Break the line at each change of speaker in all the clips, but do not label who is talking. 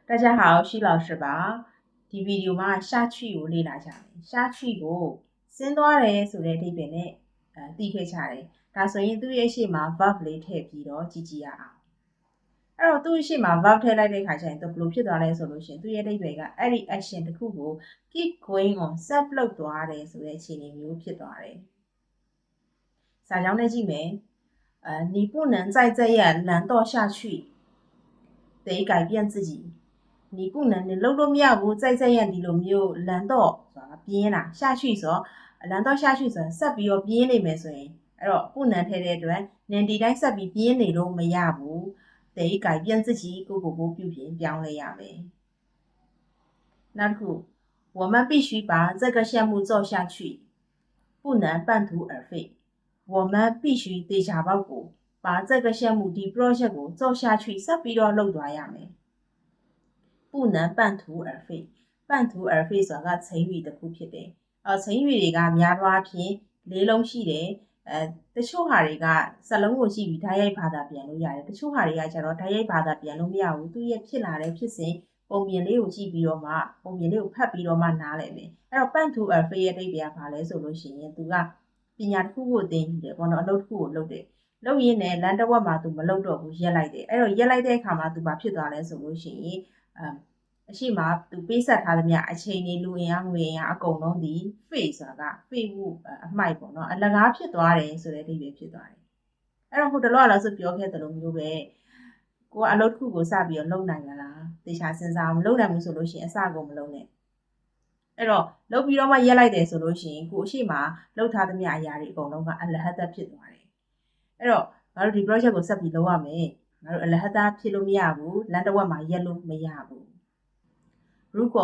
大家好，徐老师吧。ဒီဗီဒီယိုမှာရှာချွေကိုလေ့လာကြမယ်။ရှာချွေကိုဆင်းသွားတယ်ဆိုတဲ့အဓိပ္ပာယ်နဲ့သိခဲ့ကြတယ်။ဒါဆိုရင်သူ့ရဲ့ရှေ့မှာ verb လေးထည့်ပြီးတော့ကြည့်ကြည့်ရအောင်။အဲ့တော့သူ့ရှေ့မှာ verb ထည့်လိုက်တဲ့ခါကျရင်သူဘယ်လိုဖြစ်သွားလဲဆိုလို့ရှိရင်သူ့ရဲ့အဓိပ္ပာယ်ကအဲ့ဒီ action တစ်ခုကို keep going on ဆက်လုပ်သွားတယ်ဆိုတဲ့အခြေအနေမျိုးဖြစ်သွားတယ်။စာကြောင်းနဲ့ကြည့်မယ်။你不能再这样懒惰下去，得改变自己。你不能你လုပ်လို့မရဘူး再这样ဒီလိုမျိုးလန်တော့ဆိုတာပြင်းတာ下去ဆိုတော့လန်တော့下去ဆိုရင်ဆက်ပြီးတော့ပြင်းနေမယ်ဆိုရင်အဲ့တော့不能ထဲတဲ့အတွက်နင်ဒီတိုင်းဆက်ပြီးပြင်းနေလို့မရဘူး得改变自己ကိုပြုပြင်ပြောင်းလဲရမယ်နောက်တစ်ခု我们必须把这个项目做下去不能半途而废我们必须တေချာပေါက်ကို把这个项目ဒီ project ကို做下去ဆက်ပြီးတော့လုပ်သွားရမယ်不能半途而废半途而废ဆိုတာကချိန်语တစ်ခုဖြစ်တယ်ချိန်语တွေကများသောအားဖြင့်၄လုံးရှိတယ်တချို့ဟာတွေကစလုံးကိုကြည့်ပြီးဓာတ်ရိုက်ဘာသာပြန်လို့ရတယ်တချို့ဟာတွေကကျတော့ဓာတ်ရိုက်ဘာသာပြန်လို့မရဘူးသူရဲ့ဖြစ်လာတဲ့ဖြစ်စဉ်ပုံပြင်လေးကိုကြည့်ပြီးတော့မှပုံပြင်လေးကိုဖတ်ပြီးတော့မှနားလည်မယ်အဲ့တော့半途而废ရဲ့အဓိပ္ပာယ်ကဘာလဲဆိုလို့ရှိရင်သူကပညာတစ်ခုကိုသင်ယူတယ်ပေါ့နော်အလုပ်တစ်ခုကိုလုပ်တယ်လုပ်ရင်းနဲ့လမ်းတစ်ဝက်မှာသူမလုပ်တော့ဘူးရက်လိုက်တယ်အဲ့တော့ရက်လိုက်တဲ့အခါမှာသူဘာဖြစ်သွားလဲဆိုလို့ရှိရင်အရှိမသူပေးဆက်ထားသမျှအချိန်တွေလူအင်အားငွေအင်အားအကုန်လုံးဒီ face ဆိုတာက face မှုအမှိုက်ပေါ့နော်အလကားဖြစ်သွားတယ်ဆိုတဲ့အဓိပ္ပာယ်ဖြစ်သွားတယ်အဲ့တော့ဟိုတလောကလည်းဆိုပြောခဲ့သလိုမျိုးပဲကိုကအလုပ်တစ်ခုကိုစပြီးတော့လုပ်နိုင်မလားတေချာစဉ်းစားအောင်မလုပ်နိုင်ဘူးဆိုလို့ရှိရင်အစကုန်မလုပ်နဲ့အဲ့တော့လုပ်ပြီးတော့မှရက်လိုက်တယ်ဆိုလို့ရှိရင်ကိုအရှိမလုပ်ထားသမျှအရာတွေအကုန်လုံးကအလဟတ်သက်ဖြစ်သွားတယ်အဲ့တော့ငါတို့ဒီ project ကိုဆက်ပြီးလုပ်ရမယ်ငါတို့အလဟတ်သက်ဖြစ်လို့မရဘူးလမ်းတစ်ဝက်မှာရက်လို့မရဘူး如果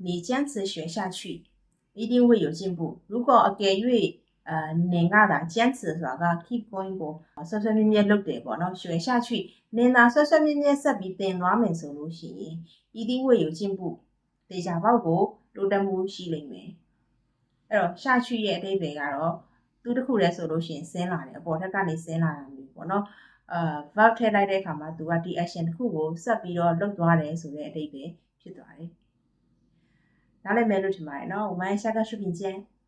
你坚持学下去一定会有进步如果အကယ်၍နင်ကသာ坚持ဆိုတာက keep going ကိုဆွဆွမြဲမြဲလုပ်တယ်ပေါ့နော်学下去နင်သာဆွဆွမြဲမြဲဆက်ပြီးသင်သွားမယ်ဆိုလို့ရှိရင်一定会有进步တေချာပေါက်ကိုတိုးတက်မှုရှိလိမ့်မယ်အဲ့တော့下去ရဲ့အဓိပ္ပာယ်ကတော့သူတစ်ခုတည်းဆိုလို့ရှိရင်ဆင်းလာတယ်အပေါ်ထက်ကနေဆင်းလာတာမျိုးပေါ့နော်verb ထည့်လိုက်တဲ့အခါမှာသူကဒီ action တစ်ခုကိုဆက်ပြီးတော့လုပ်သွားတယ်ဆိုတဲ့အဓိပ္ပာယ်ဖြစ်သွားတယ်နားလည်မယ်လို့ထင်ပါတယ်နော်我们下个视频见